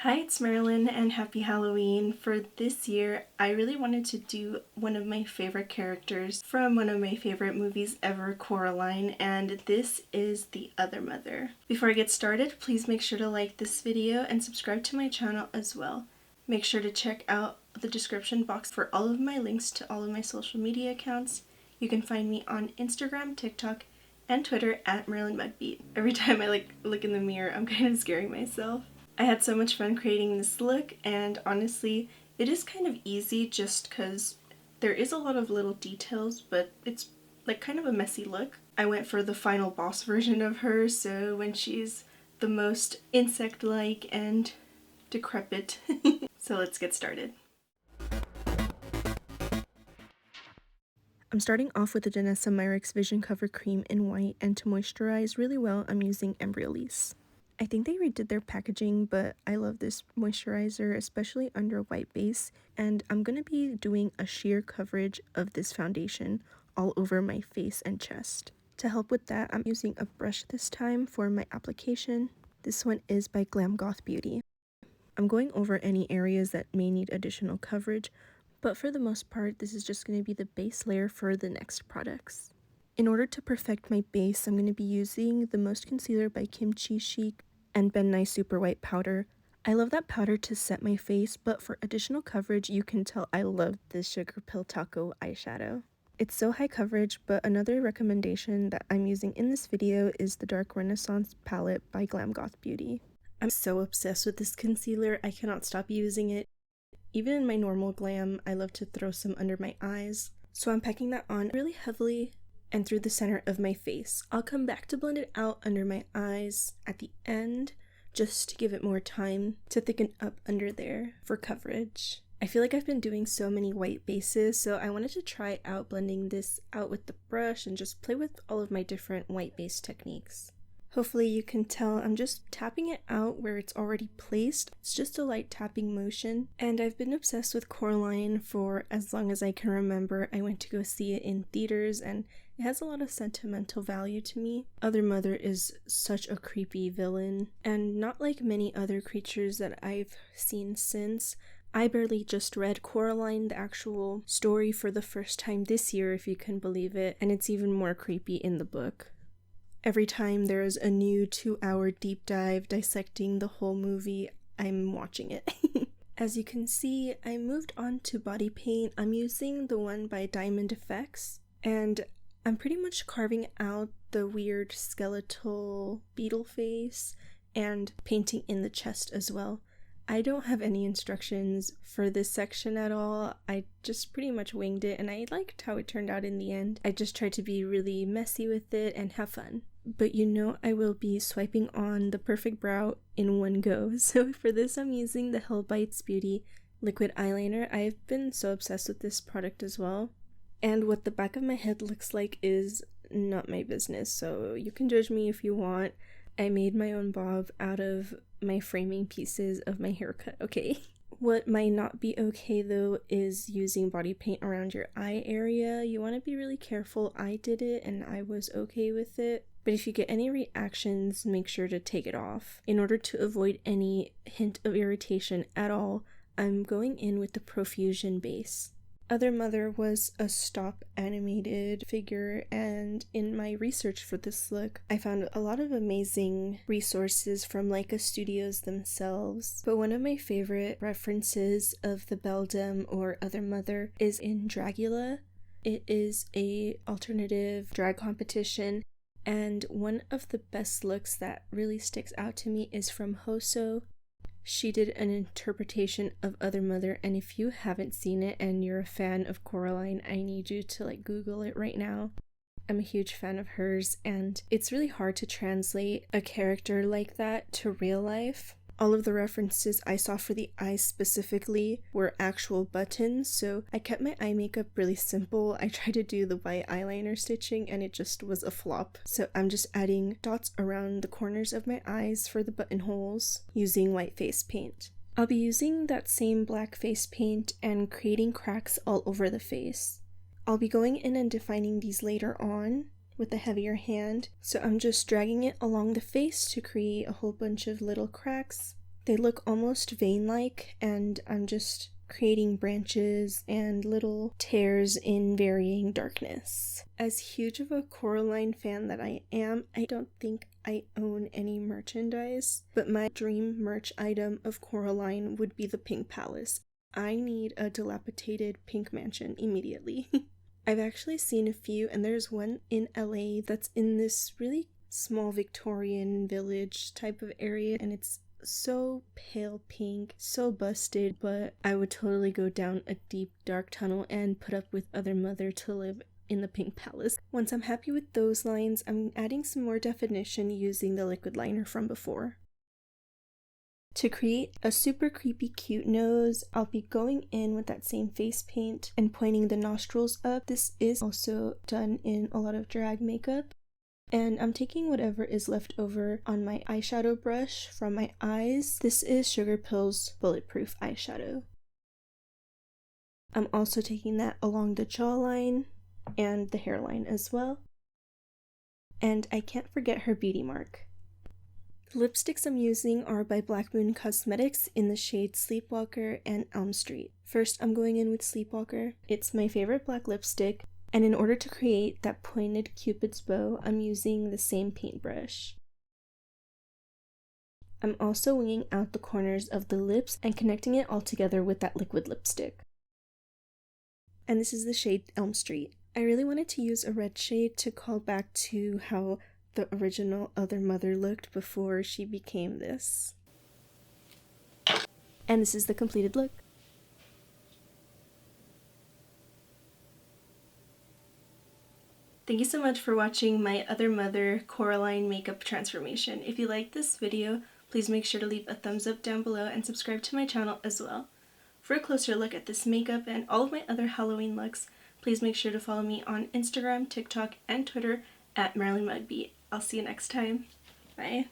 Hi, it's Marilyn and happy Halloween. For this year, I really wanted to do one of my favorite characters from one of my favorite movies ever, Coraline, and this is the other mother. Before I get started, please make sure to like this video and subscribe to my channel as well. Make sure to check out the description box for all of my links to all of my social media accounts. You can find me on Instagram, TikTok, and Twitter at Marilynmugbeat. Every time I look in the mirror, I'm kind of scaring myself. I had so much fun creating this look, and honestly, it is kind of easy just because there is a lot of little details, but it's like kind of a messy look. I went for the final boss version of her, so when she's the most insect-like and decrepit. So let's get started. I'm starting off with the Danessa Myricks Vision Cover Cream in white, and to moisturize really well, I'm using Embryolisse. I think they redid their packaging, but I love this moisturizer, especially under white base, and I'm going to be doing a sheer coverage of this foundation all over my face and chest. To help with that, I'm using a brush this time for my application. This one is by Glam Goth Beauty. I'm going over any areas that may need additional coverage, but for the most part, this is just going to be the base layer for the next products. In order to perfect my base, I'm going to be using the Most Concealer by Kimchi Chic and Ben Nye Super White Powder. I love that powder to set my face, but for additional coverage, you can tell I love this Sugar Pill Taco eyeshadow. It's so high coverage, but another recommendation that I'm using in this video is the Dark Renaissance palette by Glam Goth Beauty. I'm so obsessed with this concealer, I cannot stop using it. Even in my normal glam, I love to throw some under my eyes. So I'm packing that on really heavily and through the center of my face. I'll come back to blend it out under my eyes at the end, just to give it more time to thicken up under there for coverage. I feel like I've been doing so many white bases, so I wanted to try out blending this out with the brush and just play with all of my different white base techniques. Hopefully you can tell I'm just tapping it out where it's already placed. It's just a light tapping motion, and I've been obsessed with Coraline for as long as I can remember. I went to go see it in theaters, and it has a lot of sentimental value to me. Other Mother is such a creepy villain, and not like many other creatures that I've seen since. I barely just read Coraline, the actual story, for the first time this year, if you can believe it, and it's even more creepy in the book. Every time there is a new 2-hour deep dive dissecting the whole movie, I'm watching it. As you can see, I moved on to body paint. I'm using the one by Diamond Effects, and I'm pretty much carving out the weird skeletal beetle face and painting in the chest as well. I don't have any instructions for this section at all. I just pretty much winged it, and I liked how it turned out in the end. I just tried to be really messy with it and have fun. But you know I will be swiping on the perfect brow in one go, so for this I'm using the Hell Bites Beauty liquid eyeliner. I've been so obsessed with this product as well. And what the back of my head looks like is not my business, so you can judge me if you want. I made my own bob out of my framing pieces of my haircut, okay? What might not be okay though is using body paint around your eye area. You want to be really careful. I did it and I was okay with it. But if you get any reactions, make sure to take it off. In order to avoid any hint of irritation at all, I'm going in with the Profusion base. Other Mother was a stop animated figure, and in my research for this look, I found a lot of amazing resources from Leica Studios themselves. But one of my favorite references of the Beldam or Other Mother is in Dragula. It is a alternative drag competition, and one of the best looks that really sticks out to me is from Hoso. She did an interpretation of Other Mother, and if you haven't seen it and you're a fan of Coraline, I need you to Google it right now. I'm a huge fan of hers, and it's really hard to translate a character like that to real life. All of the references I saw for the eyes specifically were actual buttons, so I kept my eye makeup really simple. I tried to do the white eyeliner stitching and it just was a flop. So I'm just adding dots around the corners of my eyes for the buttonholes using white face paint. I'll be using that same black face paint and creating cracks all over the face. I'll be going in and defining these later on with a heavier hand, so I'm just dragging it along the face to create a whole bunch of little cracks. They look almost vein-like, and I'm just creating branches and little tears in varying darkness. As huge of a Coraline fan that I am, I don't think I own any merchandise, but my dream merch item of Coraline would be the Pink Palace. I need a dilapidated pink mansion immediately. I've actually seen a few, and there's one in LA that's in this really small Victorian village type of area, and it's so pale pink, so busted, but I would totally go down a deep dark tunnel and put up with other mother to live in the Pink Palace. Once I'm happy with those lines, I'm adding some more definition using the liquid liner from before. To create a super creepy cute nose, I'll be going in with that same face paint and pointing the nostrils up. This is also done in a lot of drag makeup. And I'm taking whatever is left over on my eyeshadow brush from my eyes. This is Sugar Pill's Bulletproof eyeshadow. I'm also taking that along the jawline and the hairline as well. And I can't forget her beauty mark. The lipsticks I'm using are by Black Moon Cosmetics in the shades Sleepwalker and Elm Street. First, I'm going in with Sleepwalker. It's my favorite black lipstick. And in order to create that pointed cupid's bow, I'm using the same paintbrush. I'm also winging out the corners of the lips and connecting it all together with that liquid lipstick. And this is the shade Elm Street. I really wanted to use a red shade to call back to how the original Other Mother looked before she became this. And this is the completed look. Thank you so much for watching my Other Mother Coraline makeup transformation. If you liked this video, please make sure to leave a thumbs up down below and subscribe to my channel as well. For a closer look at this makeup and all of my other Halloween looks, please make sure to follow me on Instagram, TikTok, and Twitter at Marilynmugbeat. I'll see you next time. Bye.